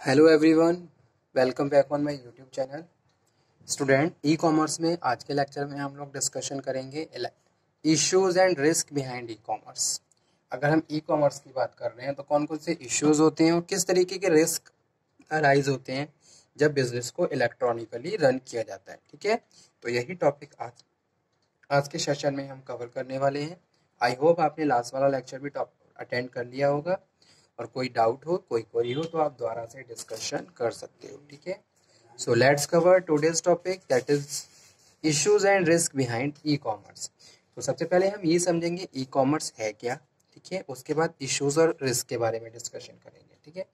Hello everyone, welcome back on my YouTube channel. Student, e commerce में आज के lecture में हम लोग डिस्कशन करेंगे issues and risk behind e commerce. अगर हम ई कॉमर्स की बात कर रहे हैं तो कौन कौन से इश्यूज होते हैं और किस तरीके के रिस्क अराइज होते हैं जब बिजनेस को इलेक्ट्रॉनिकली रन किया जाता है। ठीक है, तो यही टॉपिक आज के सेशन में हम कवर करने वाले हैं। आई होप आपने लास्ट वाला लेक्चर भी अटेंड कर लिया होगा और कोई डाउट हो, कोई क्वेरी हो तो आप दोबारा से डिस्कशन कर सकते हो। ठीक है, so let's cover today's topic, that is issues and risk behind e commerce. तो सबसे पहले हम ये समझेंगे ई कॉमर्स है क्या। ठीक है, उसके बाद इश्यूज और रिस्क के बारे में डिस्कशन करेंगे। ठीक है,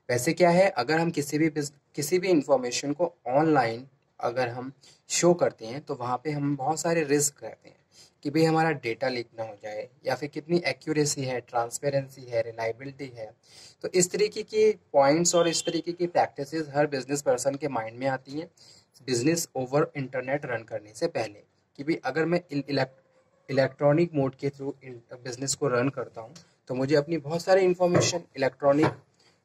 वैसे क्या है, अगर हम किसी भी इंफॉर्मेशन को ऑनलाइन अगर हम शो करते हैं तो वहाँ पे हम बहुत सारे रिस्क रहते हैं कि भाई हमारा डेटा लीक ना हो जाए, या फिर कितनी एक्यूरेसी है, ट्रांसपेरेंसी है, रिलायबिलिटी है। तो इस तरीके की पॉइंट्स और इस तरीके की प्रैक्टिसेस हर बिजनेस पर्सन के माइंड में आती हैं बिजनेस ओवर इंटरनेट रन करने से पहले, कि भाई अगर मैं इलेक्ट्रॉनिक मोड के थ्रू बिजनेस को रन करता हूँ तो मुझे अपनी बहुत सारी इंफॉर्मेशन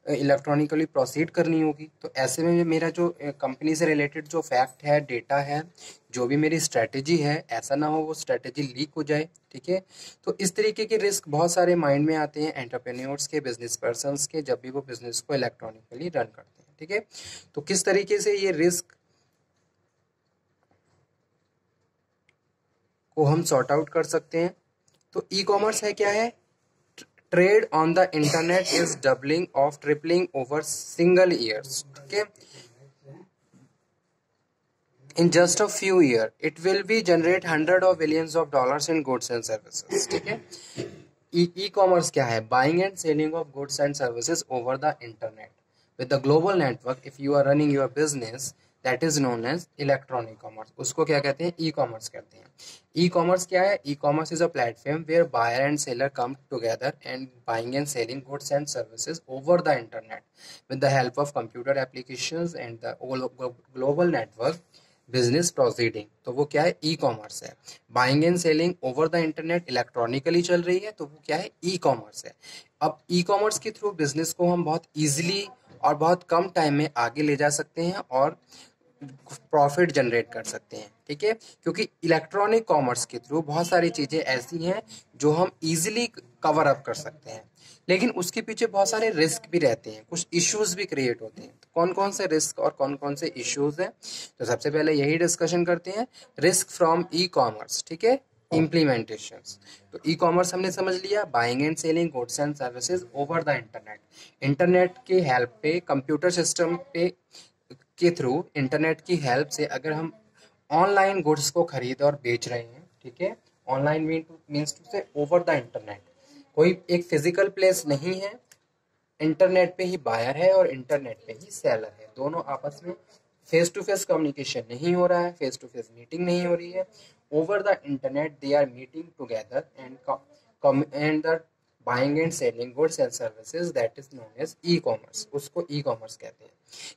इलेक्ट्रॉनिकली प्रोसीड करनी होगी। तो ऐसे में मेरा जो कंपनी से रिलेटेड जो फैक्ट है, डेटा है, जो भी मेरी स्ट्रेटेजी है, ऐसा ना हो वो स्ट्रेटेजी लीक हो जाए। ठीक है, तो इस तरीके के रिस्क बहुत सारे माइंड में आते हैं एंटरप्रेन्योर्स के, बिजनेस पर्सन्स के, जब भी वो बिजनेस को इलेक्ट्रॉनिकली रन करते हैं। ठीक है, तो किस तरीके से ये रिस्क को हम सॉर्ट आउट कर सकते हैं। तो ई कॉमर्स है क्या है, trade on the internet is doubling of tripling over single years. ठीक है, in just a few years it will be generate hundred of billions of dollars in goods and services. ठीक है, e commerce क्या है, buying and selling of goods and services over the internet with the global network. If you are running your business, that is known as electronic commerce. उसको क्या कहते हैं, e commerce कहते हैं। ई कॉमर्स क्या है, e commerce is a platform where buyer and seller come together and buying and selling goods and services over the internet with the help of computer applications and the global network business proceeding. तो वो क्या है, e commerce है। Buying and selling over the internet electronically चल रही है तो वो क्या है, ई कॉमर्स है। अब ई कॉमर्स के थ्रू बिजनेस को हम बहुत इजीली और बहुत कम टाइम में आगे ले जा सकते हैं और प्रॉफिट जनरेट कर सकते हैं। ठीक है, क्योंकि इलेक्ट्रॉनिक कॉमर्स के थ्रू बहुत सारी चीजें ऐसी हैं जो हम इजीली कवर अप कर सकते हैं, लेकिन उसके पीछे बहुत सारे रिस्क भी रहते हैं, कुछ इश्यूज भी क्रिएट होते हैं। तो कौन कौन से रिस्क और कौन कौन से इश्यूज हैं, तो सबसे पहले यही डिस्कशन करते हैं, रिस्क फ्रॉम ई कॉमर्स। ठीक है, इम्प्लीमेंटेशंस। तो ई कॉमर्स हमने समझ लिया, buying and selling goods and services over the internet. Internet के हेल्प पे, कंप्यूटर सिस्टम पे के थ्रू, इंटरनेट की हेल्प से अगर हम ऑनलाइन गुड्स को खरीद और बेच रहे हैं। ठीक है, ऑनलाइन मीन्स टू से ओवर द इंटरनेट। कोई एक फिजिकल प्लेस नहीं है, इंटरनेट पे ही बायर है और इंटरनेट पे ही सेलर है, दोनों आपस में फेस टू फेस कम्युनिकेशन नहीं हो रहा है, फेस टू फेस मीटिंग नहीं हो रही है। Over the internet they are meeting together and the buying and selling goods and services, that is known as e commerce. उसको ई कॉमर्स कहते हैं।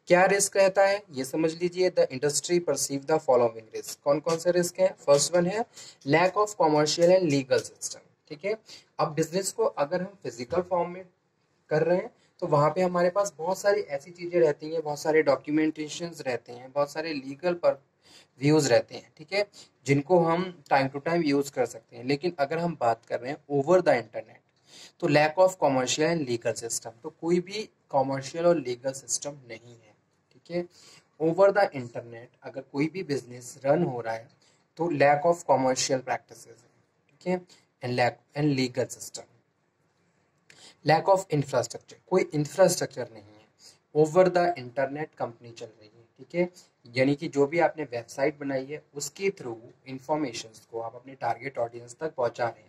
क्या रिस्क रहता है ये समझ लीजिए, the industry perceive the following risk. कौन कौन से रिस्क हैं, फर्स्ट वन है lack of commercial and legal system. ठीक है, अब बिजनेस को अगर हम फिजिकल फॉर्म में कर रहे हैं तो वहाँ पे हमारे पास बहुत सारी ऐसी चीजें रहती हैं, बहुत सारे डॉक्यूमेंटेशंस रहते हैं, बहुत सारे लीगल पर व्यूज रहते हैं। ठीक है, जिनको हम टाइम टू टाइम यूज कर सकते हैं। लेकिन अगर हम बात कर रहे हैं ओवर द इंटरनेट, तो lack of commercial and legal system, तो कोई भी कॉमर्शियल और लीगल सिस्टम नहीं है। ठीक है, ओवर द इंटरनेट अगर कोई भी बिजनेस रन हो रहा है तो लैक ऑफ कॉमर्शियल प्रैक्टिसेस है। ठीक है, and legal system. Lack of infrastructure, कोई इंफ्रास्ट्रक्चर नहीं है, ओवर द इंटरनेट कंपनी चल रही है। ठीक है, यानी कि जो भी आपने वेबसाइट बनाई है उसके थ्रू इंफॉर्मेशन को आप अपने टारगेट ऑडियंस तक पहुंचा रहे हैं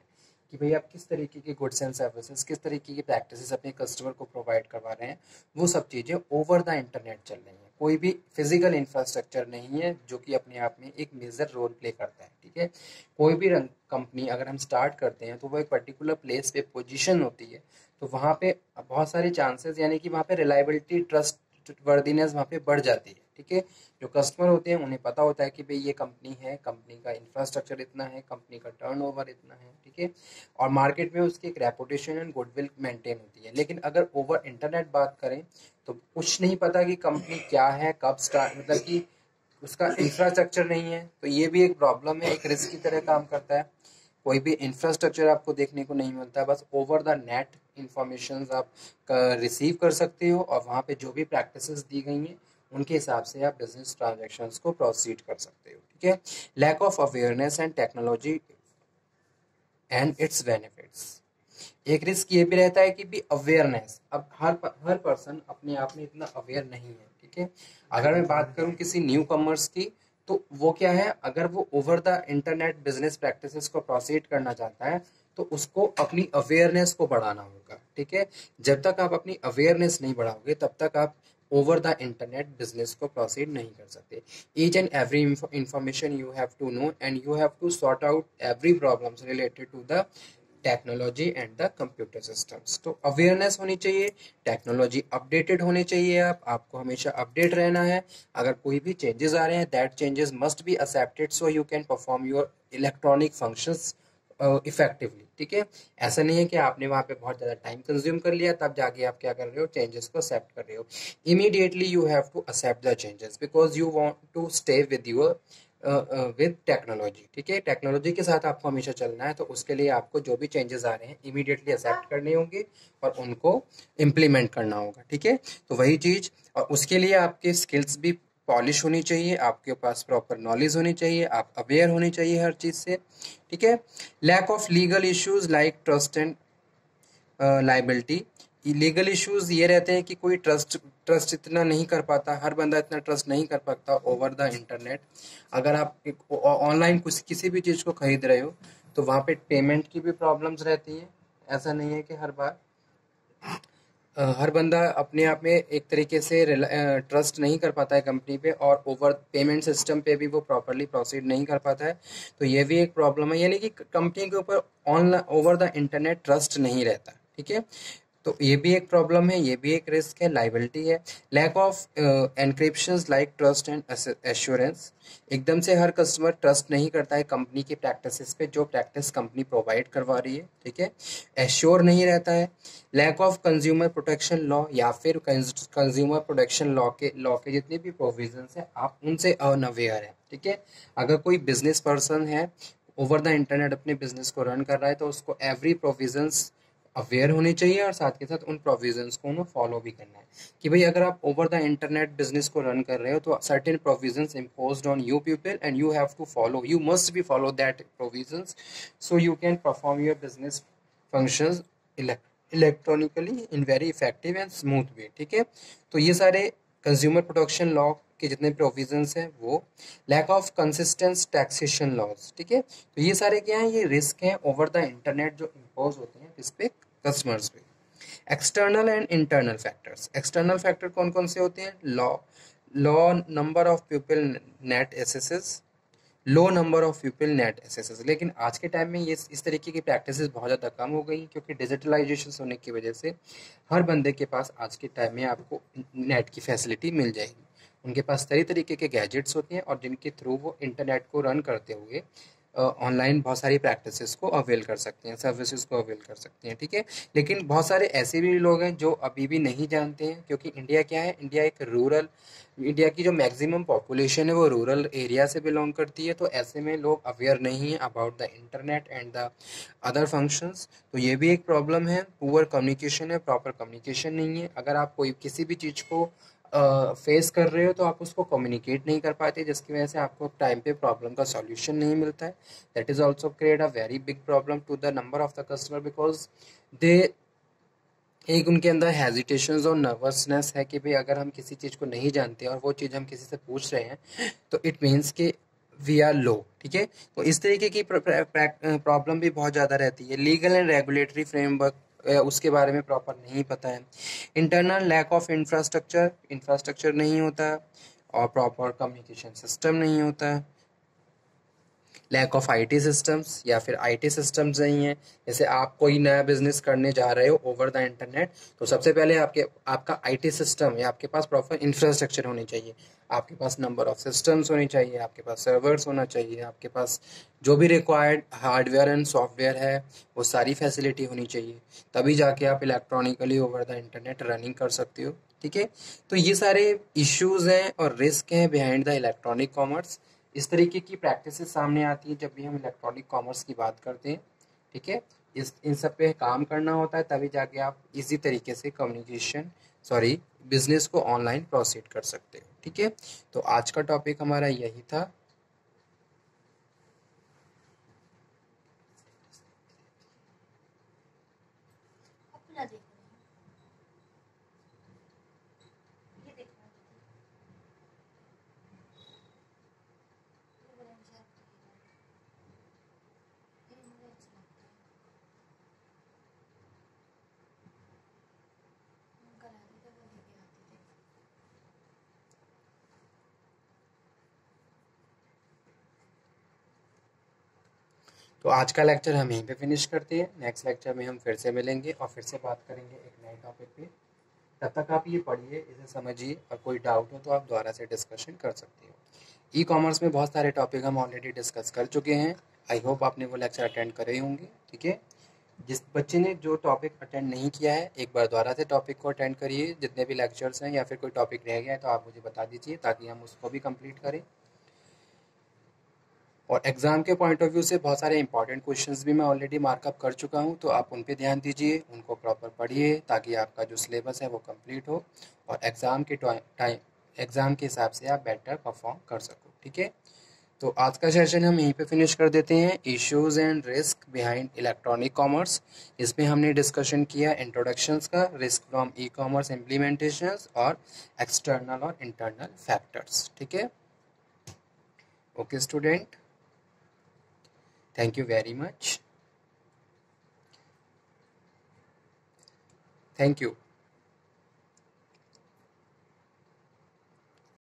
कि भाई आप किस तरीके के गुड्स एंड सर्विसेज, किस तरीके की प्रैक्टिसेस अपने कस्टमर को प्रोवाइड करवा रहे हैं। वो सब चीज़ें ओवर द इंटरनेट चल रही हैं। कोई भी फिजिकल इंफ्रास्ट्रक्चर नहीं है जो कि अपने आप में एक मेजर रोल प्ले करता है। ठीक है, कोई भी कंपनी अगर हम स्टार्ट करते हैं तो वो एक पर्टिकुलर प्लेस पे पोजीशन होती है, तो वहाँ पे बहुत सारे चांसेस, यानी कि वहाँ पे रिलायबिलिटी, ट्रस्ट वर्दीनेस वहाँ पे बढ़ जाती है। ठीक है। जो कस्टमर होते हैं उन्हें पता होता है कि भाई ये कंपनी है, कंपनी का इंफ्रास्ट्रक्चर इतना है, कंपनी का टर्नओवर इतना है, ठीक है, और मार्केट में उसकी एक रेपुटेशन एंड गुडविल मेंटेन होती है। लेकिन अगर ओवर इंटरनेट बात करें तो कुछ नहीं पता कि कंपनी क्या है, कब स्टार्ट, मतलब कि उसका इंफ्रास्ट्रक्चर नहीं है, तो ये भी एक प्रॉब्लम है, एक रिस्क की तरह काम करता है। कोई भी इंफ्रास्ट्रक्चर आपको देखने को नहीं मिलता, बस ओवर द नेट इंफॉर्मेशन आप रिसीव कर सकते हो और वहाँ पे जो भी प्रैक्टिसेस दी गई हैं उनके हिसाब से आप बिजनेस ट्रांजैक्शंस को प्रोसीड कर सकते हो, ठीक है। Lack of awareness and technology and its benefits. एक रिस्क ये भी रहता है कि भी अवेयरनेस, अब हर पर्सन अपने आप में इतना अवेयर नहीं है, ठीक है। अगर मैं बात करूं किसी न्यू कमर्स की, तो वो क्या है, अगर वो over the internet business practices को प्रोसीड करना चाहता है तो उसको अपनी अवेयरनेस को बढ़ाना होगा, ठीक है। जब तक आप अपनी अवेयरनेस नहीं बढ़ाओगे तब तक आप ओवर द इंटरनेट बिजनेस को प्रोसीड नहीं कर सकते। Each and every information you have to know and you have to sort out every problems related to the technology and the computer systems. तो अवेयरनेस होनी चाहिए, टेक्नोलॉजी अपडेटेड होनी चाहिए, आपको हमेशा अपडेट रहना है। अगर कोई भी चेंजेस आ रहे हैं, that changes must be accepted so you can perform your electronic functions effectively, ठीक है। ऐसा नहीं है कि आपने वहाँ पे बहुत ज़्यादा टाइम कंज्यूम कर लिया तब जाके आप क्या कर रहे हो, चेंजेस को एक्सेप्ट कर रहे हो। Immediately you have to accept the changes because you want to stay with your with technology, ठीक है। टेक्नोलॉजी के साथ आपको हमेशा चलना है, तो उसके लिए आपको जो भी चेंजेस आ रहे हैं इमीडिएटली एक्सेप्ट करने होंगे और उनको इम्प्लीमेंट करना होगा, ठीक है। तो वही चीज़, और उसके लिए आपके स्किल्स भी पॉलिश होनी चाहिए, आपके पास प्रॉपर नॉलेज होनी चाहिए, आप अवेयर होनी चाहिए हर चीज़ से, ठीक है। Lack of legal issues like trust and liability. Legal issues ये रहते हैं कि कोई ट्रस्ट इतना नहीं कर पाता, हर बंदा इतना ट्रस्ट नहीं कर पाता ओवर द इंटरनेट। अगर आप ऑनलाइन कुछ किसी भी चीज़ को खरीद रहे हो तो वहाँ पे पेमेंट की भी प्रॉब्लम्स रहती है। ऐसा नहीं है कि हर बार हर बंदा अपने आप में एक तरीके से ट्रस्ट नहीं कर पाता है कंपनी पे, और ओवर पेमेंट सिस्टम पे भी वो प्रॉपरली प्रोसीड नहीं कर पाता है। तो ये भी एक प्रॉब्लम है, यानी कि कंपनी के ऊपर online over the internet trust नहीं रहता, ठीक है। तो ये भी एक प्रॉब्लम है, ये भी एक रिस्क है, लाइबिलिटी है। Lack of encryptions like trust and assurance. एकदम से हर कस्टमर ट्रस्ट नहीं करता है कंपनी की प्रैक्टिसेस पे, जो प्रैक्टिस कंपनी प्रोवाइड करवा रही है, ठीक है। एश्योर नहीं रहता है। Lack of consumer protection law, या फिर कंज्यूमर प्रोटेक्शन लॉ के जितने भी प्रोविजंस हैं आप उनसे अनअवेयर है, ठीक है। अगर कोई बिजनेस पर्सन है ओवर द इंटरनेट अपने बिजनेस को रन कर रहा है तो उसको एवरी प्रोविजंस अवेयर होनी चाहिए और साथ के साथ उन प्रोविजंस को उन्हें फॉलो भी करना है। कि भाई अगर आप ओवर द इंटरनेट बिजनेस को रन कर रहे हो तो certain provisions imposed on you people and you have to follow, you must be follow that provisions so you can perform your business functions electronically in very effective and smooth way, ठीक है। तो ये सारे consumer protection law के जितने provisions हैं वो। Lack of consistence taxation laws, ठीक है। तो ये सारे क्या हैं, ये रिस्क हैं ओवर द इंटरनेट जो इम्पोज होते हैं किस पे, कस्टमर्स पे। External and internal factors. External factor कौन कौन से होते हैं, low number of people net accesses, low number of people net accesses. लेकिन आज के टाइम में ये इस तरीके की प्रैक्टिसेस बहुत ज़्यादा कम हो गई क्योंकि डिजिटलाइजेशन होने की वजह से हर बंदे के पास आज के टाइम में आपको नेट की फैसिलिटी मिल जाएगी। उनके पास कई तरीके के गैजेट्स होते हैं और जिनके थ्रू वो इंटरनेट को रन करते हुए ऑनलाइन बहुत सारी प्रैक्टिसेस को अवेल कर सकते हैं, सर्विसेज को अवेल कर सकते हैं, ठीक है। लेकिन बहुत सारे ऐसे भी लोग हैं जो अभी भी नहीं जानते हैं, क्योंकि इंडिया क्या है, इंडिया एक रूरल, इंडिया की जो मैक्सिमम पॉपुलेशन है वो रूरल एरिया से बिलोंग करती है। तो ऐसे में लोग अवेयर नहीं है about the internet and the other functions. तो ये भी एक प्रॉब्लम है, पुअर कम्युनिकेशन है, प्रॉपर कम्युनिकेशन नहीं है। अगर आप कोई किसी भी चीज़ को फेस कर रहे हो तो आप उसको कम्युनिकेट नहीं कर पाते, जिसकी वजह से आपको टाइम पे प्रॉब्लम का सॉल्यूशन नहीं मिलता है। That is also create a very big problem to the number of the customer because they, एक उनके अंदर हेजिटेशंस और नर्वसनेस है कि भाई अगर हम किसी चीज़ को नहीं जानते और वो चीज़ हम किसी से पूछ रहे हैं तो इट मीन्स कि वी आर लो, ठीक है। तो इस तरीके की प्रॉब्लम भी बहुत ज़्यादा रहती है। लीगल एंड रेगुलेटरी फ्रेमवर्क उसके बारे में प्रॉपर नहीं पता है। Internal lack of infrastructure, infrastructure नहीं होता और प्रॉपर कम्युनिकेशन सिस्टम नहीं होता है। लैक ऑफ आईटी सिस्टम्स या फिर आईटी सिस्टम्स नहीं है। जैसे आप कोई नया बिजनेस करने जा रहे हो ओवर द इंटरनेट, तो सबसे पहले आपका आईटी सिस्टम या आपके पास प्रॉपर इंफ्रास्ट्रक्चर होनी चाहिए, आपके पास नंबर ऑफ सिस्टम्स होनी चाहिए, आपके पास सर्वर्स होना चाहिए, आपके पास जो भी रिक्वायर्ड हार्डवेयर एंड सॉफ्टवेयर है वो सारी फैसिलिटी होनी चाहिए, तभी जाके आप electronically over the internet running कर सकते हो। ठीक है, तो ये सारे इश्यूज हैं और रिस्क हैं बिहाइंड द इलेक्ट्रॉनिक कॉमर्स। इस तरीके की प्रैक्टिसेस सामने आती है जब भी हम इलेक्ट्रॉनिक कॉमर्स की बात करते हैं। ठीक है, इस इन सब पे काम करना होता है, तभी जाके आप इजी तरीके से बिजनेस को ऑनलाइन प्रोसीड कर सकते हो। ठीक है, तो आज का टॉपिक हमारा यही था। तो आज का लेक्चर हम यहीं पे फिनिश करते हैं। नेक्स्ट लेक्चर में हम फिर से मिलेंगे और फिर से बात करेंगे एक नए टॉपिक पे। तब तक आप ये पढ़िए, इसे समझिए, और कोई डाउट हो तो आप दोबारा से डिस्कशन कर सकते हो। ई कॉमर्स में बहुत सारे टॉपिक हम ऑलरेडी डिस्कस कर चुके हैं। आई होप आपने वो लेक्चर अटेंड करे होंगे। ठीक है, जिस बच्चे ने जो टॉपिक अटेंड नहीं किया है, एक बार दोबारा से टॉपिक को अटेंड करिए। जितने भी लेक्चर्स हैं या फिर कोई टॉपिक रह गया है तो आप मुझे बता दीजिए, ताकि हम उसको भी कंप्लीट करें। और एग्ज़ाम के पॉइंट ऑफ व्यू से बहुत सारे इंपॉर्टेंट क्वेश्चंस भी मैं ऑलरेडी मार्कअप कर चुका हूँ, तो आप उन पे ध्यान दीजिए, उनको प्रॉपर पढ़िए, ताकि आपका जो सिलेबस है वो कंप्लीट हो और एग्ज़ाम के हिसाब से आप बेटर परफॉर्म कर सको। ठीक है, तो आज का सेशन हम यहीं पे फिनिश कर देते हैं। Issues and risk behind electronic commerce, इसमें हमने डिस्कशन किया इंट्रोडक्शंस का, risk from e commerce implementations और एक्सटर्नल और इंटरनल फैक्टर्स। ठीक है, okay student, thank you very much. Thank you.